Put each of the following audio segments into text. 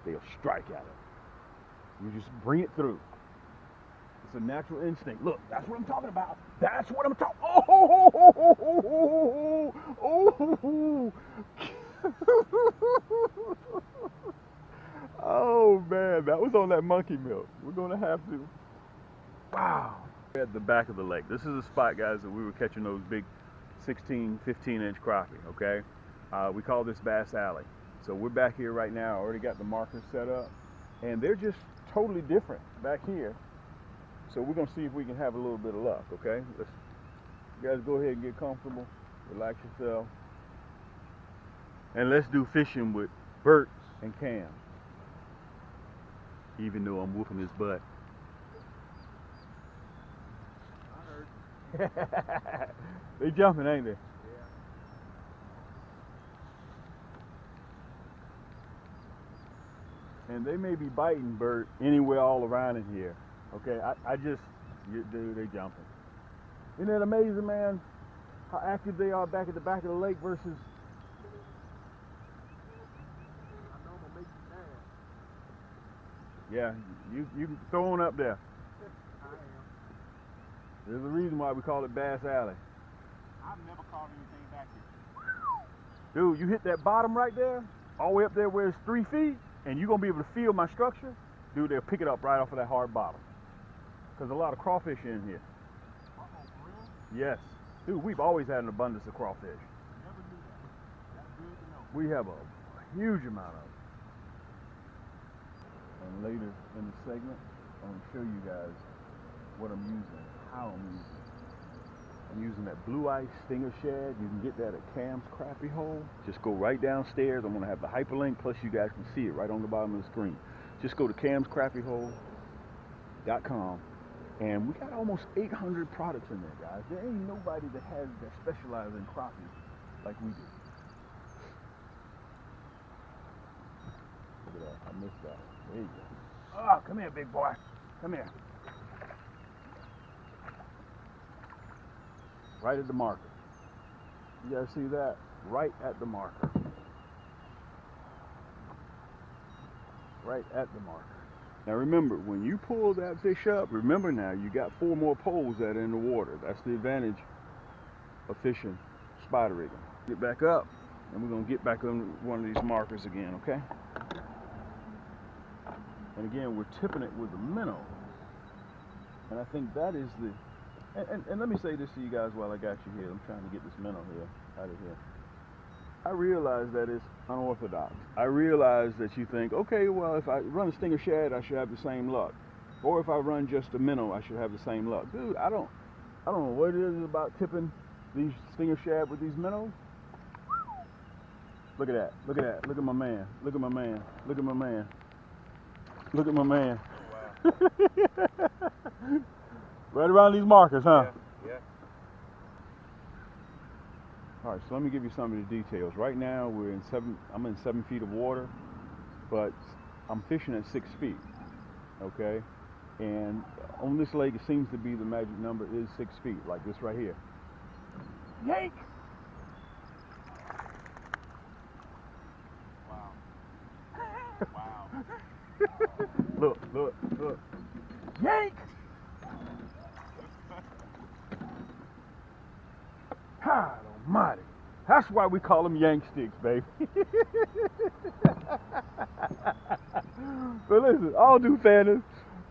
they'll strike at it. You just bring it through. It's a natural instinct. Look, that's what I'm talking about. That's what I'm talking. Oh, oh man, that was on that monkey milk. We're gonna have to. Wow. We're at the back of the lake. This is the spot, guys, that we were catching those big 16, 15-inch crappie. Okay, we call this Bass Alley. So we're back here right now. I already got the markers set up, and they're just totally different back here. So we're gonna see if we can have a little bit of luck. Okay, let's, you guys go ahead and get comfortable, relax yourself, and let's do fishing with Bert and Cam. Even though I'm whooping his butt. I heard. They jumping, ain't they? Yeah. And they may be biting Bert anywhere all around in here. Okay, I just, dude, they jumping. Isn't that amazing, man? How active they are back at the back of the lake versus. I know I'm gonna make you mad. Yeah, you can throw on up there. I am. There's a reason why we call it Bass Alley. I've never caught anything back here. Dude, you hit that bottom right there, all the way up there where it's 3 feet, and you're gonna be able to feel my structure. Dude, they'll pick it up right off of that hard bottom. Because a lot of crawfish in here. Uh-oh, for real? Yes. Dude, we've always had an abundance of crawfish. Never knew that. That's good to know. We have a huge amount of it. And later in the segment, I'm going to show you guys what I'm using, how I'm using it. I'm using that blue ice stinger shad. You can get that at Cam's Crappie Hole. Just go right downstairs. I'm going to have the hyperlink, plus you guys can see it right on the bottom of the screen. Just go to camscrappiehole.com. And we got almost 800 products in there, guys. There ain't nobody that specializes in crappie like we do. Look at that. I missed that. There you go. Oh, come here, big boy. Come here. Right at the marker. You guys see that? Right at the marker. Right at the marker. Now remember, when you pull that fish up, remember now, you got 4 more poles that are in the water. That's the advantage of fishing spider rigging. Get back up, and we're going to get back on one of these markers again, okay? And again, we're tipping it with a minnow. And I think that is the... And let me say this to you guys while I got you here. I'm trying to get this minnow here, out of here. I realize that it's unorthodox. I realize that you think, okay, well, if I run a stinger shad, I should have the same luck. Or if I run just a minnow, I should have the same luck. Dude, I don't know what it is about tipping these stinger shad with these minnows. Look at that. Look at that. Look at my man. Look at my man. Look at my man. Look at my man. Oh, wow. Right around these markers, huh? Yeah. All right, so let me give you some of the details. Right now, I'm in 7 feet of water, but I'm fishing at 6 feet, okay? And on this lake, it seems to be the magic number is 6 feet, like this right here. Yank! Wow. Wow. Look. Yank! God almighty. That's why we call them yank sticks, baby. But listen, all due fairness,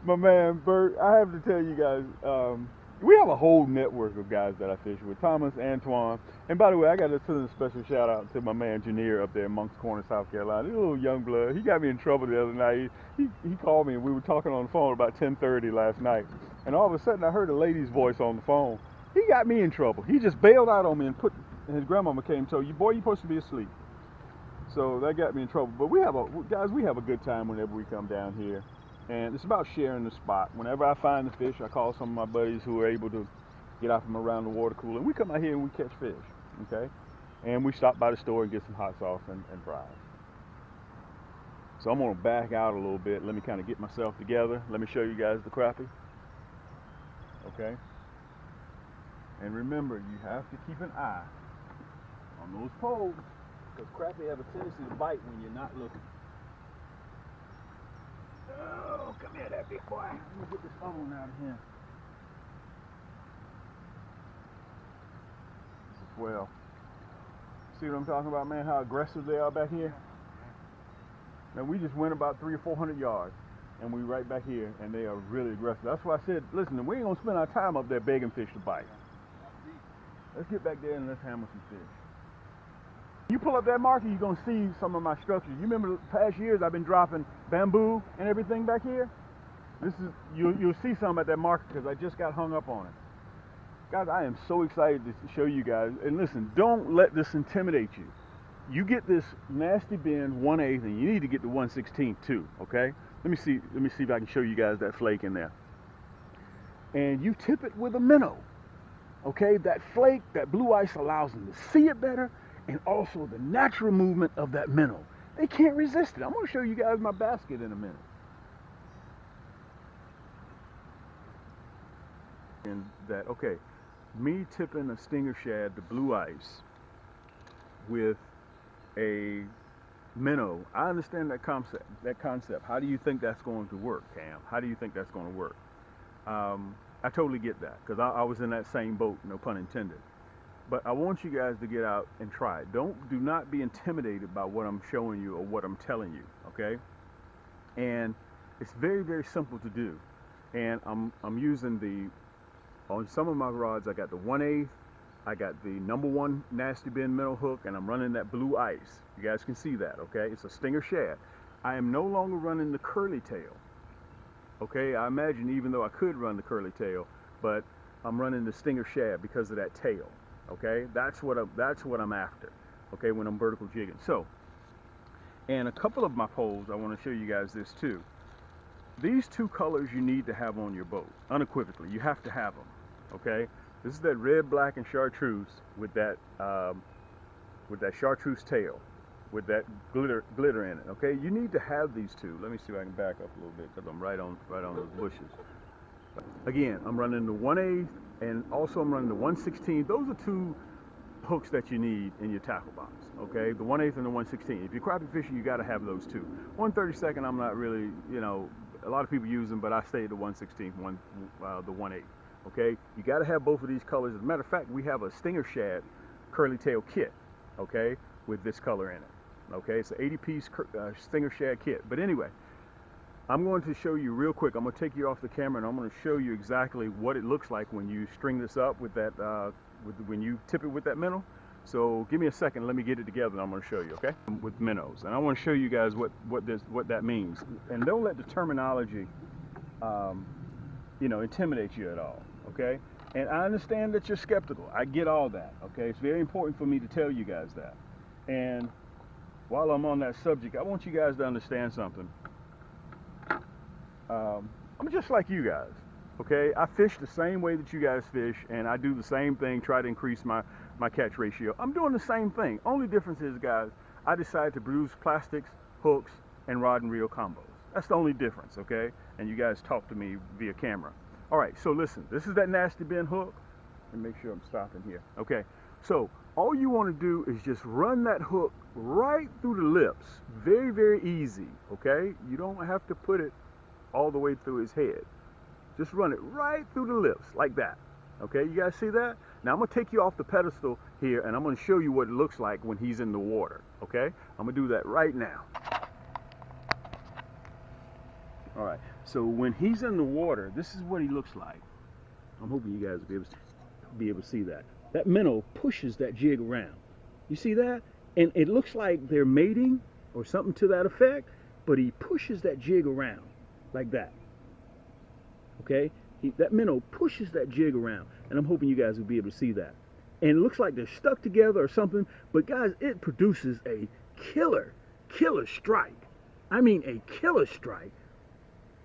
my man Bert, I have to tell you guys, we have a whole network of guys that I fish with. Thomas, Antoine, and by the way, I got to send a special shout out to my man Janier up there in Moncks Corner, South Carolina. He's a little young blood. He got me in trouble the other night. He called me and we were talking on the phone about 10:30 last night. And all of a sudden I heard a lady's voice on the phone. He got me in trouble. He just bailed out on me and his grandmama came and told you, boy, you're supposed to be asleep. So that got me in trouble. But we have a good time whenever we come down here. And it's about sharing the spot. Whenever I find the fish, I call some of my buddies who are able to get out from around the water cooler. And we come out here and we catch fish, okay? And we stop by the store and get some hot sauce and fries. So I'm gonna back out a little bit. Let me kind of get myself together. Let me show you guys the crappie, okay? And remember, you have to keep an eye on those poles because crappie have a tendency to bite when you're not looking. big boy. Let me get this other one out of here. Well, see what I'm talking about, man? How aggressive they are back here. Now we just went about 300 or 400 yards, and we right back here, and they are really aggressive. That's why I said, listen, we ain't gonna spend our time up there begging fish to bite. Let's get back there and let's hammer some fish. You pull up that marker, you're gonna see some of my structures. You remember the past years I've been dropping bamboo and everything back here? This is you'll see some at that marker because I just got hung up on it. Guys, I am so excited to show you guys. And listen, don't let this intimidate you. You get this nasty bend 1/8, and you need to get the 1/16 too. Okay? Let me see if I can show you guys that flake in there. And you tip it with a minnow. Okay? That flake, that blue ice allows them to see it better, and also the natural movement of that minnow. They can't resist it. I'm going to show you guys my basket in a minute. And that, okay, me tipping a stinger shad, the blue ice, with a minnow, I understand that concept. How do you think that's going to work, Cam? How do you think that's going to work? I totally get that, because I was in that same boat, no pun intended. But I want you guys to get out and try it. Do not be intimidated by what I'm showing you or what I'm telling you, okay? And it's very, very simple to do. And I'm using on some of my rods, I got the 1/8, I got the #1 nasty bend minnow hook, and I'm running that blue ice. You guys can see that, okay? It's a stinger shad. I am no longer running the curly tail, okay? I imagine even though I could run the curly tail, but I'm running the stinger shad because of that tail, okay? That's what I'm after, okay, when I'm vertical jigging. So, and a couple of my poles, I want to show you guys this too. These two colors you need to have on your boat, unequivocally. You have to have them, okay? This is that red, black, and chartreuse with that chartreuse tail, with that glitter in it, okay? You need to have these two. Let me see if I can back up a little bit because I'm right on those bushes. Again, I'm running the 1/8 and also I'm running the 1/16. Those are two hooks that you need in your tackle box, okay? The 1/8 and the 1/16. If you're crappie fishing, you got to have those two. 1/32, I'm not really, a lot of people use them, but I stay at the 1/16, the 1/8. Okay, you got to have both of these colors. As a matter of fact, we have a stinger shad curly tail kit, okay, with this color in it. Okay, it's an 80-piece stinger shad kit. But anyway, I'm going to show you real quick. I'm going to take you off the camera and I'm going to show you exactly what it looks like when you string this up with that, when you tip it with that minnow. So give me a second, let me get it together and I'm going to show you, okay? With minnows. And I want to show you guys what that means. And don't let the terminology intimidate you at all, okay? And I understand that you're skeptical. I get all that, okay? It's very important for me to tell you guys that. And while I'm on that subject, I want you guys to understand something. I'm just like you guys, okay? I fish the same way that you guys fish, and I do the same thing, try to increase my catch ratio. I'm doing the same thing. Only difference is, guys, I decided to produce plastics, hooks, and rod and reel combos. That's the only difference, okay? And you guys talk to me via camera. All right, so listen, this is that nasty bend hook. Let me make sure I'm stopping here. Okay, so all you want to do is just run that hook right through the lips. Very, very easy, okay? You don't have to put it all the way through his head. Just run it right through the lips, like that. Okay, you guys see that? Now I'm gonna take you off the pedestal here and I'm gonna show you what it looks like when he's in the water, okay? I'm gonna do that right now. All right, so when he's in the water, this is what he looks like. I'm hoping you guys will be able to see that. That minnow pushes that jig around. You see that? And it looks like they're mating or something to that effect, but he pushes that jig around like that. Okay? That minnow pushes that jig around, and I'm hoping you guys will be able to see that. And it looks like they're stuck together or something, but guys, it produces a killer strike. I mean a killer strike,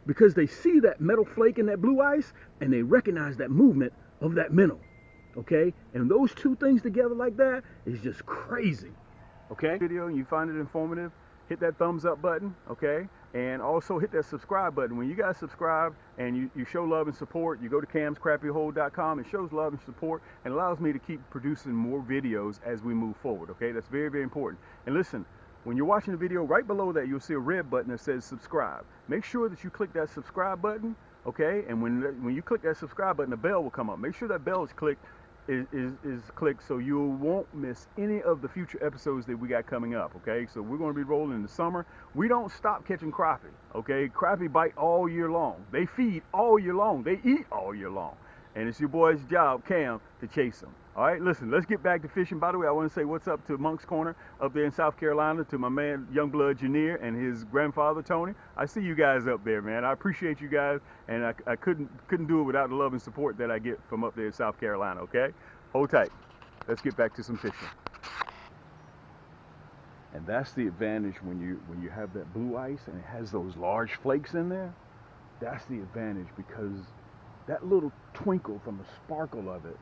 because they see that metal flake in that blue ice, and they recognize that movement of that minnow. Okay? And those two things together like that is just crazy. Okay? Video, and you find it informative, hit that thumbs up button, okay? And also hit that subscribe button. When you guys subscribe and you show love and support, you go to camscrappyhole.com. It shows love and support and allows me to keep producing more videos as we move forward, okay? That's very, very important. And listen, When you're watching the video, right below that, you'll see a red button that says subscribe. Make sure that you click that subscribe button, okay? And when you click that subscribe button, the bell will come up. Make sure that bell is clicked, clicked so you won't miss any of the future episodes that we got coming up, okay? So we're going to be rolling in the summer. We don't stop catching crappie, okay? Crappie bite all year long. They feed all year long. They eat all year long. And it's your boy's job, Cam, to chase them. All right, listen, let's get back to fishing. By the way, I want to say what's up to Monk's Corner up there in South Carolina, to my man, Youngblood Janier, and his grandfather, Tony. I see you guys up there, man. I appreciate you guys, and I couldn't do it without the love and support that I get from up there in South Carolina, okay? Hold tight. Let's get back to some fishing. And that's the advantage when you have that blue ice and it has those large flakes in there. That's the advantage, because that little twinkle from the sparkle of it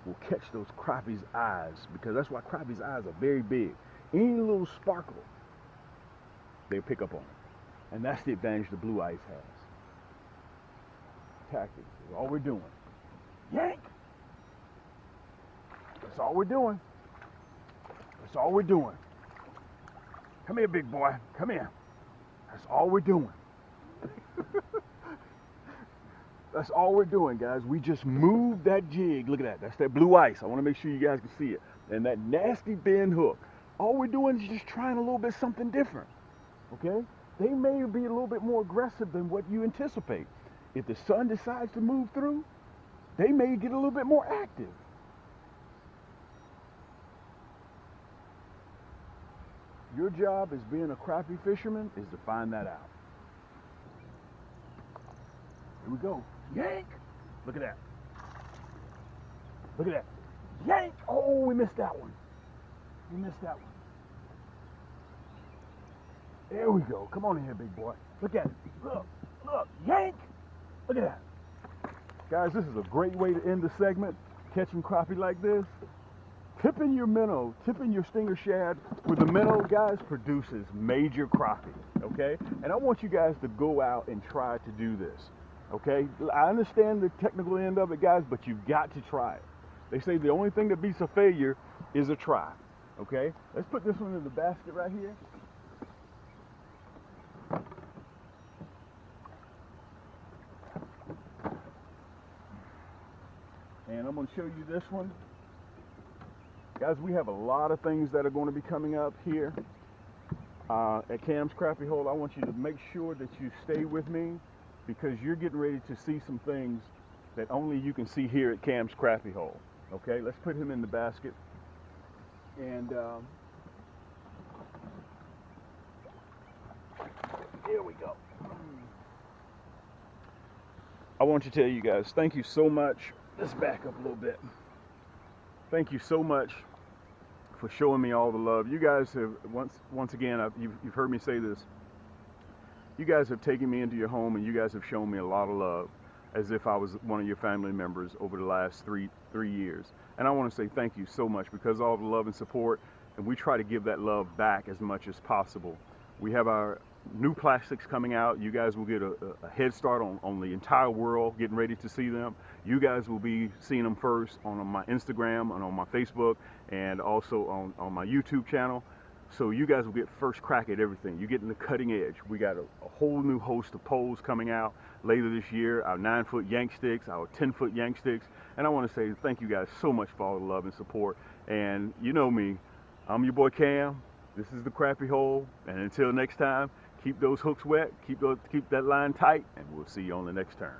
will catch those crappie's eyes, because that's why crappie's eyes are very big. Any little sparkle, they pick up on it. And that's the advantage the blue ice has. Tactics is all we're doing. Yank! That's all we're doing. That's all we're doing. Come here, big boy. Come here. That's all we're doing. That's all we're doing, guys. We just moved that jig. Look at that. That's that blue ice. I want to make sure you guys can see it. And that nasty bend hook. All we're doing is just trying a little bit something different. Okay? They may be a little bit more aggressive than what you anticipate. If the sun decides to move through, they may get a little bit more active. Your job as being a crappie fisherman is to find that out. Here we go. Yank! Look at that. Look at that. Yank! Oh, we missed that one. We missed that one. There we go. Come on in here, big boy. Look at it. Look. Look. Yank! Look at that. Guys, this is a great way to end the segment. Catching crappie like this. Tipping your minnow, tipping your stinger shad with the minnow, guys, produces major crappie, okay? And I want you guys to go out and try to do this. Okay, I understand the technical end of it, guys, but you've got to try it. They say the only thing that beats a failure is a try. Okay, let's put this one in the basket right here. And I'm going to show you this one. Guys, we have a lot of things that are going to be coming up here at Cam's Crappie Hole. I want you to make sure that you stay with me, because you're getting ready to see some things that only you can see here at Cam's Crappie Hole. Okay, let's put him in the basket. And here we go. I want to tell you guys, thank you so much. Let's back up a little bit. Thank you so much for showing me all the love. You guys have, once again, you've heard me say this. You guys have taken me into your home, and you guys have shown me a lot of love, as if I was one of your family members over the last three years. And I want to say thank you so much, because all the love and support, and we try to give that love back as much as possible. We have our new plastics coming out. You guys will get a head start on the entire world, getting ready to see them. You guys will be seeing them first on my Instagram and on my Facebook, and also on my YouTube channel. So you guys will get first crack at everything. You're getting the cutting edge. We got a whole new host of poles coming out later this year, our 9-foot yank sticks, our 10-foot yank sticks. And I want to say thank you guys so much for all the love and support. And you know me, I'm your boy Cam. This is the Crappie Hole. And until next time, keep those hooks wet, keep that line tight, and we'll see you on the next turn.